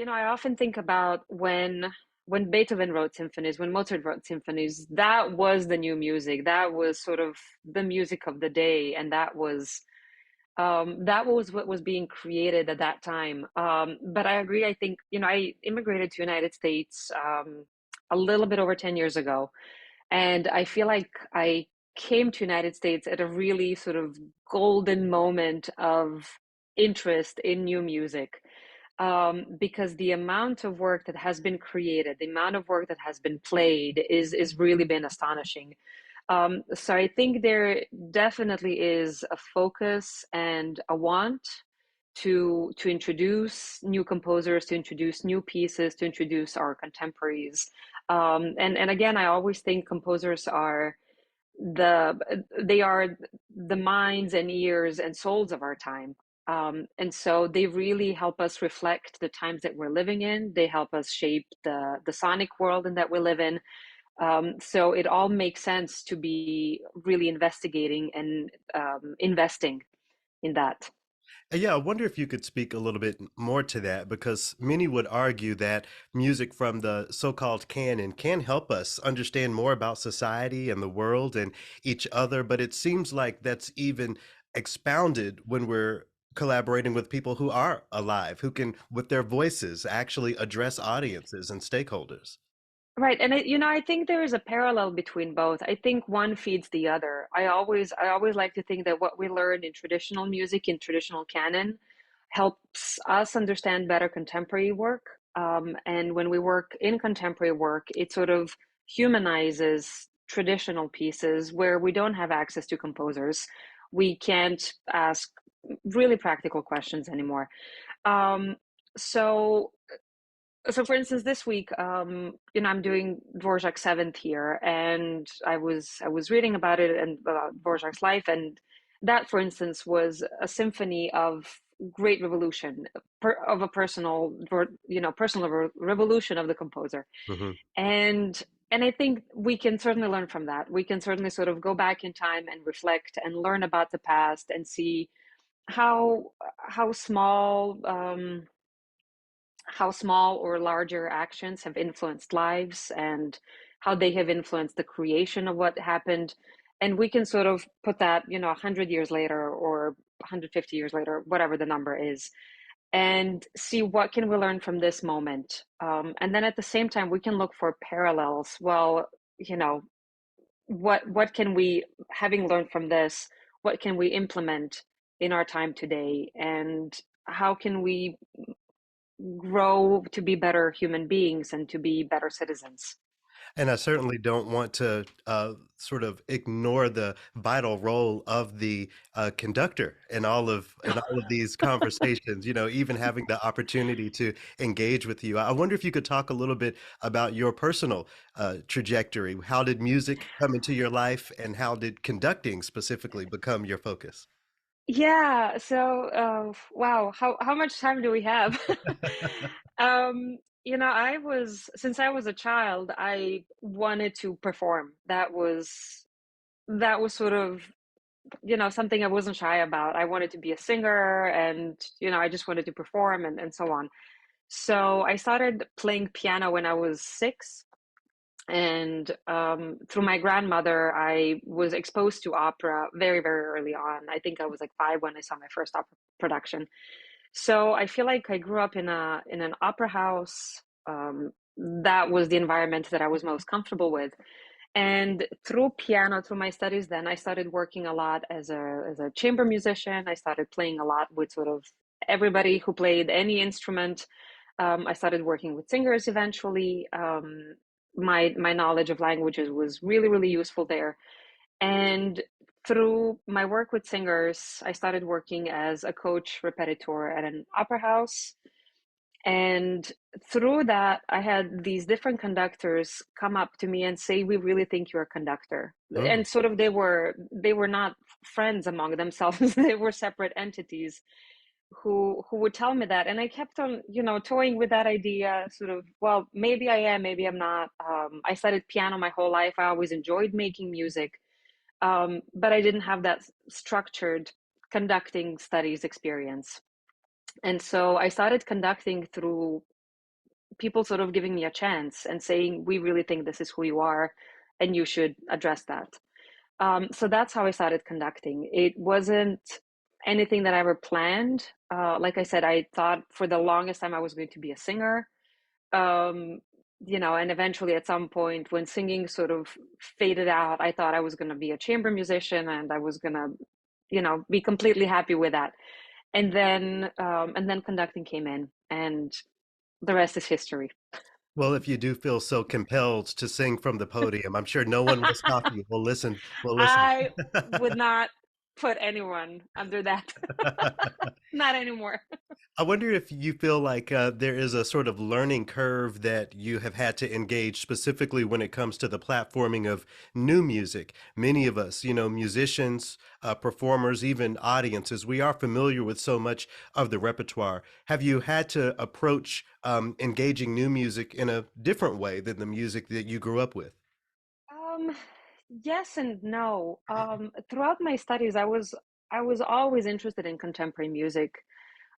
I often think about when Beethoven wrote symphonies, when Mozart wrote symphonies, that was the new music. That was sort of the music of the day, and that was what was being created at that time. But I agree. I think, I immigrated to United States a little bit over 10 years ago, and I feel like I came to United States at a really sort of golden moment of interest in new music, because the amount of work that has been created, the amount of work that has been played is really been astonishing. So I think there definitely is a focus and a want to introduce new composers, to introduce new pieces, to introduce our contemporaries. And again, I always think composers are they are the minds and ears and souls of our time. And so they really help us reflect the times that we're living in. They help us shape the sonic world in that we live in. So it all makes sense to be really investigating and investing in that. Yeah, I wonder if you could speak a little bit more to that because many would argue that music from the so-called canon can help us understand more about society and the world and each other, but it seems like that's even expounded when we're collaborating with people who are alive, who can, with their voices, actually address audiences and stakeholders. Right. And I think there is a parallel between both. I think one feeds the other. I always like to think that what we learn in traditional music, in traditional canon, helps us understand better contemporary work. And when we work in contemporary work, it sort of humanizes traditional pieces where we don't have access to composers. We can't ask really practical questions anymore. Um, so so for instance, this week, I'm doing Dvorak's Seventh here, and I was reading about it and about Dvorak's life, and that, for instance, was a symphony of great revolution, of a personal revolution of the composer, Mhm. and I think we can certainly learn from that. We can certainly sort of go back in time and reflect and learn about the past and see how how small. How small or larger actions have influenced lives and how they have influenced the creation of what happened. And we can sort of put that, 100 years later or 150 years later, whatever the number is, and see what can we learn from this moment. And then at the same time, we can look for parallels. Well, you know, what can we, having learned from this, what can we implement in our time today? And how can we grow to be better human beings and to be better citizens. And I certainly don't want to sort of ignore the vital role of the conductor in all of these conversations. You know, even having the opportunity to engage with you. I wonder if you could talk a little bit about your personal trajectory. How did music come into your life, and how did conducting specifically become your focus? Yeah, so wow, how much time do we have? Since I was a child, I wanted to perform. That was sort of, something I wasn't shy about. I wanted to be a singer, and I just wanted to perform and so on. So I started playing piano when I was 6. And through my grandmother, I was exposed to opera very, very early on. I think I was like 5 when I saw my first opera production. So I feel like I grew up in an opera house. That was the environment that I was most comfortable with. And through piano, through my studies, then I started working a lot as a chamber musician. I started playing a lot with sort of everybody who played any instrument. I started working with singers eventually. My knowledge of languages was really, really useful there. And through my work with singers, I started working as a coach repetiteur at an opera house. And through that, I had these different conductors come up to me and say, "We really think you're a conductor." Mm. And sort of they were not friends among themselves. They were separate entities who would tell me that. And I kept on, toying with that idea, sort of, well, maybe I am, maybe I'm not. I studied piano my whole life. I always enjoyed making music, but I didn't have that structured conducting studies experience. And so I started conducting through people sort of giving me a chance and saying, we really think this is who you are, and you should address that. So that's how I started conducting. It wasn't anything that I ever planned. Like I said, I thought for the longest time I was going to be a singer. Um, and eventually at some point when singing sort of faded out, I thought I was going to be a chamber musician and I was going to, be completely happy with that. And then conducting came in, and the rest is history. Well, if you do feel so compelled to sing from the podium, I'm sure no one will stop you. We'll listen. We'll listen. I would not put anyone under that. Not anymore. I wonder if you feel like there is a sort of learning curve that you have had to engage specifically when it comes to the platforming of new music. Many of us, musicians, performers, even audiences, we are familiar with so much of the repertoire. Have you had to approach engaging new music in a different way than the music that you grew up with? Um, yes and no. Throughout my studies, I was always interested in contemporary music.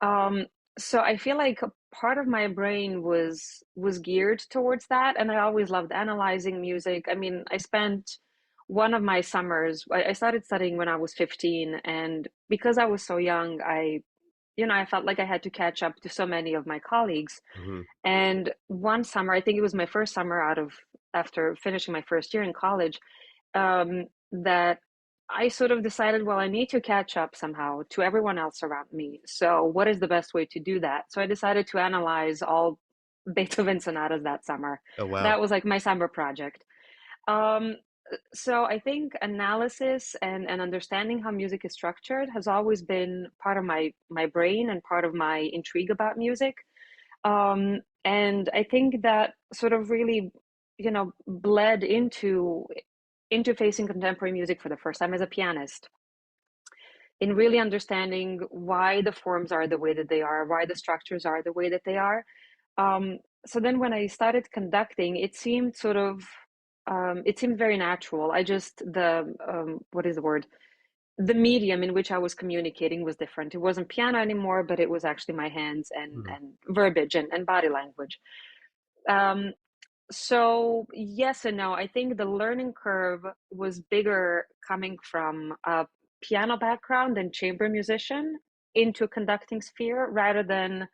Um, so I feel like a part of my brain was geared towards that, and I always loved analyzing music. I mean, I spent one of my summers, I started studying when I was 15, and because I was so young, I felt like I had to catch up to so many of my colleagues. Hmm. And one summer, I think it was my first summer out of after finishing my first year in college, that I sort of decided, well, I need to catch up somehow to everyone else around me. So, what is the best way to do that? So, I decided to analyze all Beethoven sonatas that summer. Oh, wow. That was like my summer project. Um, so, I think analysis and understanding how music is structured has always been part of my brain and part of my intrigue about music. And I think that sort of really, bled into facing contemporary music for the first time as a pianist, in really understanding why the forms are the way that they are, why the structures are the way that they are. So then when I started conducting, it seemed very natural. What is the word? The medium in which I was communicating was different. It wasn't piano anymore, but it was actually my hands and verbiage and body language. Um, so yes and no. I think the learning curve was bigger coming from a piano background and chamber musician into a conducting sphere rather than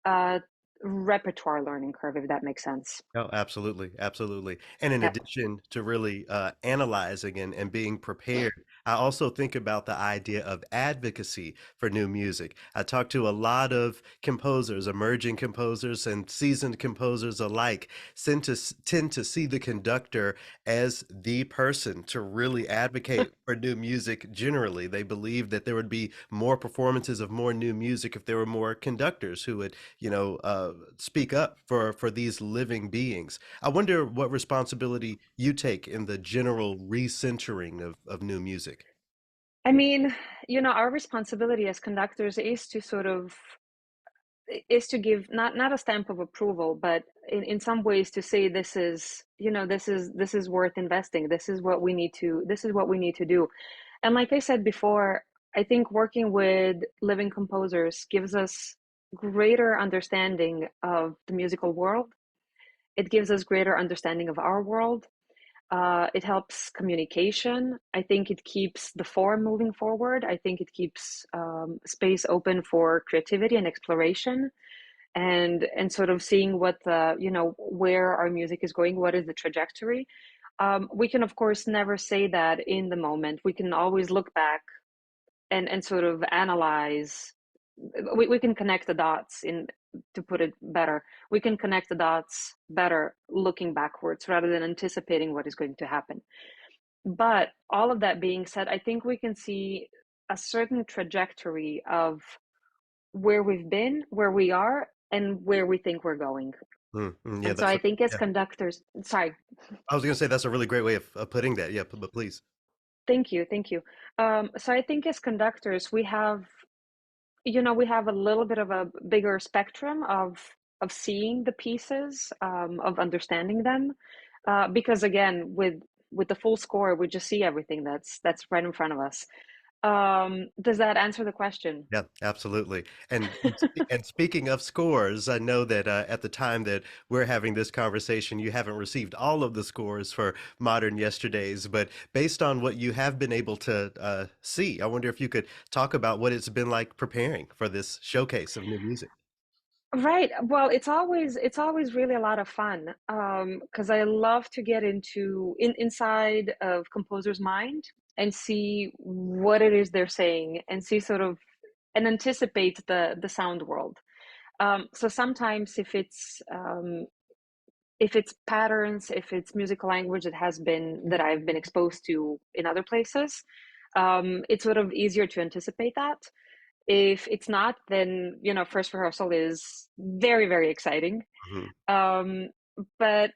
a repertoire learning curve, if that makes sense. Oh, absolutely, absolutely. And in Yeah. addition to really analyzing and being prepared, I also think about the idea of advocacy for new music. I talk to a lot of composers, emerging composers, and seasoned composers alike, tend to see the conductor as the person to really advocate for new music generally. They believe that there would be more performances of more new music if there were more conductors who would speak up for these living beings. I wonder what responsibility you take in the general recentering of new music. I mean, our responsibility as conductors is to give not a stamp of approval, but in some ways to say this is worth investing. This is what we need to do. And like I said before, I think working with living composers gives us greater understanding of the musical world. It gives us greater understanding of our world. It helps communication. I think it keeps the form moving forward. I think it keeps space open for creativity and exploration, and sort of seeing where our music is going, what is the trajectory. We can of course never say that in the moment. We can always look back and sort of analyze. We can connect the dots, in to put it better, we can connect the dots better looking backwards rather than anticipating what is going to happen. But all of that being said, I think we can see a certain trajectory of where we've been, where we are, and where we think we're going. Yeah, And so I think as yeah. conductors, sorry, I was going to say that's a really great way of putting that. Yeah, but please. thank you, thank you. So I think as conductors, we have a little bit of a bigger spectrum of seeing the pieces, of understanding them, because again, with the full score, we just see everything that's right in front of us. Does that answer the question? Yeah, absolutely. And speaking of scores, I know that at the time that we're having this conversation, you haven't received all of the scores for Modern Yesterdays, but based on what you have been able to see, I wonder if you could talk about what it's been like preparing for this showcase of new music. Right. Well, it's always really a lot of fun because I love to get inside of composer's mind and see what it is they're saying and see sort of and anticipate the sound world. So sometimes if it's patterns, if it's musical language that I've been exposed to in other places, it's sort of easier to anticipate that. If it's not, then first rehearsal is very, very exciting. Mhm. Um, but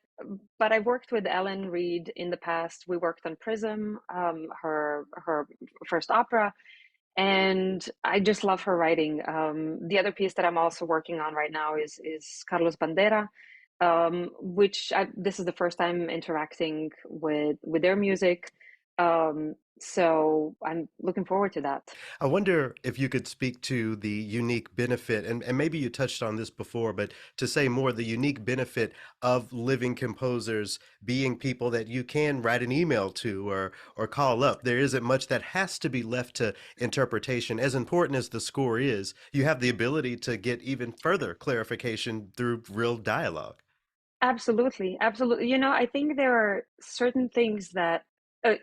but I've worked with Ellen Reed in the past. We worked on Prism, her first opera, and I just love her writing. The other piece that I'm also working on right now is Carlos Bandera, which this is the first time interacting with their music. So I'm looking forward to that. I wonder if you could speak to the unique benefit, and maybe you touched on this before, but to say more, the unique benefit of living composers being people that you can write an email to or call up. There isn't much that has to be left to interpretation. As important as the score is, you have the ability to get even further clarification through real dialogue. Absolutely, absolutely. I think there are certain things that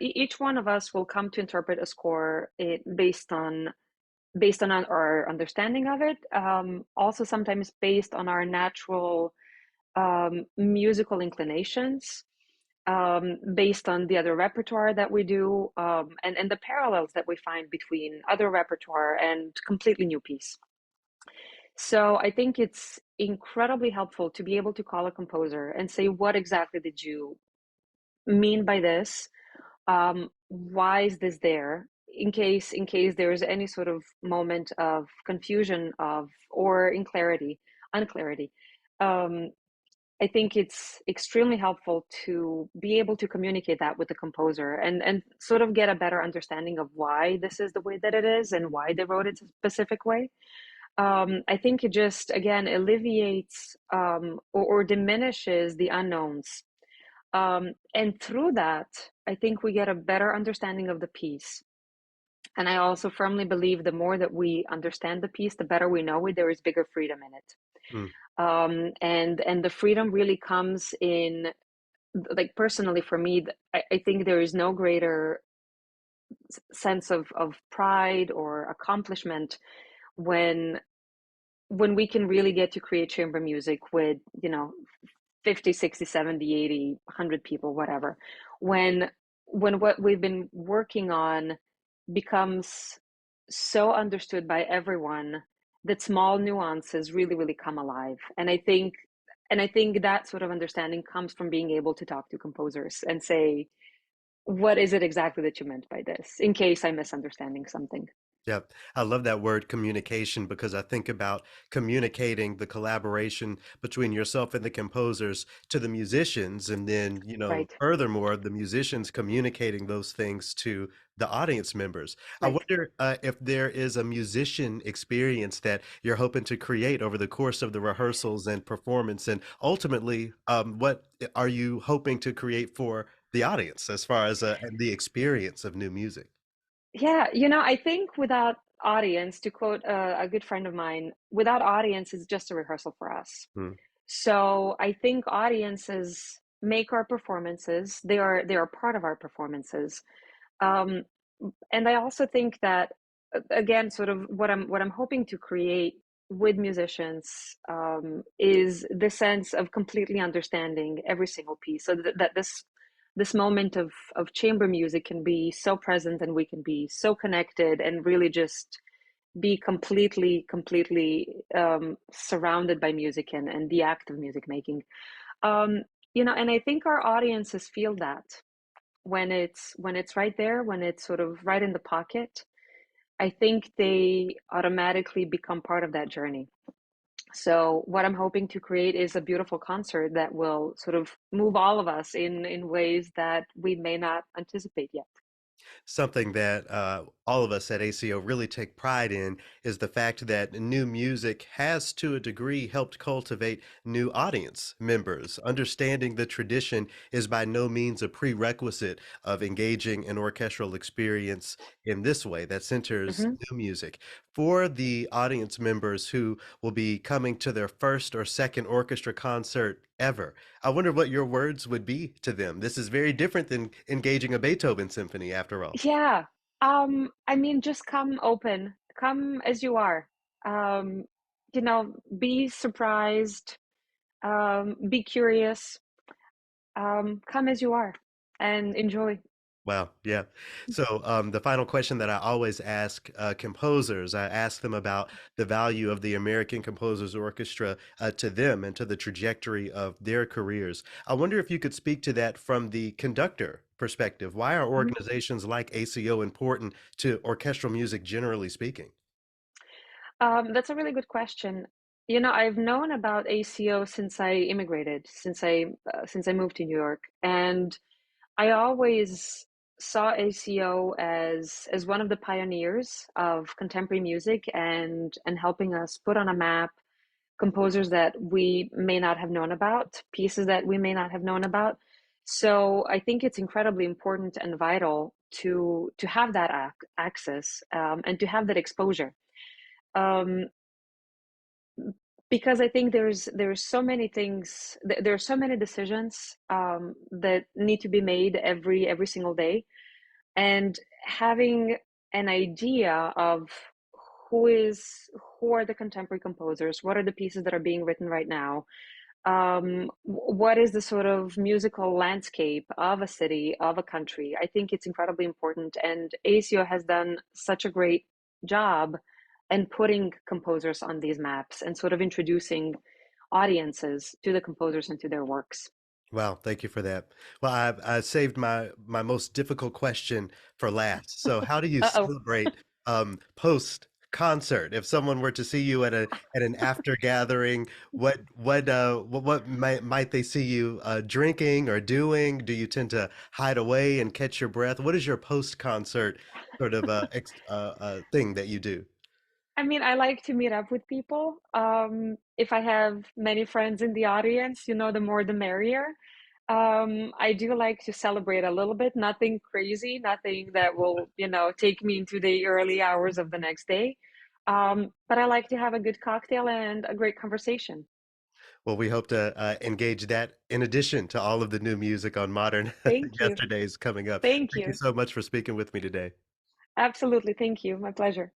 each one of us will come to interpret a score based on our understanding of it. Also, sometimes based on our natural musical inclinations, based on the other repertoire that we do, and the parallels that we find between other repertoire and completely new piece. So I think it's incredibly helpful to be able to call a composer and say, what exactly did you mean by this? Why is this there? In case there is any sort of moment of confusion or unclarity. Um, I think it's extremely helpful to be able to communicate that with the composer and sort of get a better understanding of why this is the way that it is and why they wrote it a specific way. I think it just, again, alleviates or diminishes the unknowns. And through that, I think we get a better understanding of the piece. And I also firmly believe the more that we understand the piece, the better we know it, there is bigger freedom in it. Mm, And the freedom really comes in, like, personally for me, I think there is no greater sense of pride or accomplishment when we can really get to create chamber music with 50, 60, 70, 80, 100 people, whatever. When what we've been working on becomes so understood by everyone that small nuances really, really come alive. And I think that sort of understanding comes from being able to talk to composers and say, what is it exactly that you meant by this, in case I'm misunderstanding something. yep. I love that word communication because I think about communicating the collaboration between yourself and the composers to the musicians. And then, Right, furthermore, the musicians communicating those things to the audience members. I right. wonder if there is a musician experience that you're hoping to create over the course of the rehearsals and performance. And ultimately, what are you hoping to create for the audience as far as the experience of new music? Yeah, I think without audience, to quote a good friend of mine, without audience is just a rehearsal for us. Mm, So I think audiences make our performances. They are part of our performances. Um, and I also think that again, sort of what I'm hoping to create with musicians is the sense of completely understanding every single piece, so that this moment of chamber music can be so present and we can be so connected and really just be completely surrounded by music and the act of music making. And I think our audiences feel that when it's right there, when it's sort of right in the pocket. I think they automatically become part of that journey. So what I'm hoping to create is a beautiful concert that will sort of move all of us in ways that we may not anticipate yet. Something that all of us at ACO really take pride in is the fact that new music has, to a degree, helped cultivate new audience members. Understanding the tradition is by no means a prerequisite of engaging an orchestral experience in this way that centers Hmm. new music. For the audience members who will be coming to their first or second orchestra concert ever, I wonder what your words would be to them. This is very different than engaging a Beethoven symphony, after all. Yeah. I mean, just come open, come as you are. Um, be surprised, be curious, come as you are and enjoy. Wow, yeah. So, the final question that I always ask composers, I ask them about the value of the American Composers Orchestra to them and to the trajectory of their careers. I wonder if you could speak to that from the conductor perspective. Why are Mhm. organizations like ACO important to orchestral music, generally speaking? That's a really good question. I've known about ACO since I immigrated, since I moved to New York, and I always saw ACO as one of the pioneers of contemporary music and helping us put on a map composers that we may not have known about, pieces that we may not have known about. So I think it's incredibly important and vital to have that access and to have that exposure. Um, because I think there's so many things, there are so many decisions that need to be made every single day, and having an idea of who is who are the contemporary composers, what are the pieces that are being written right now, what is the sort of musical landscape of a city, of a country. I think it's incredibly important, and ACO has done such a great job in putting composers on these maps and sort of introducing audiences to the composers and to their works. Wow, thank you for that. Well, I saved my most difficult question for last. So, how do you Uh-oh. celebrate post concert? If someone were to see you at an after gathering, what might they see you drinking or doing? Do you tend to hide away and catch your breath? What is your post concert sort of thing that you do? I mean, I like to meet up with people. If I have many friends in the audience, the more the merrier. I do like to celebrate a little bit, nothing crazy, nothing that will, take me into the early hours of the next day. But I like to have a good cocktail and a great conversation. Well, we hope to engage that in addition to all of the new music on modern Thank you. yesterdays coming up. Thank Thank you you. so much for speaking with me today. Absolutely. Thank you. My pleasure.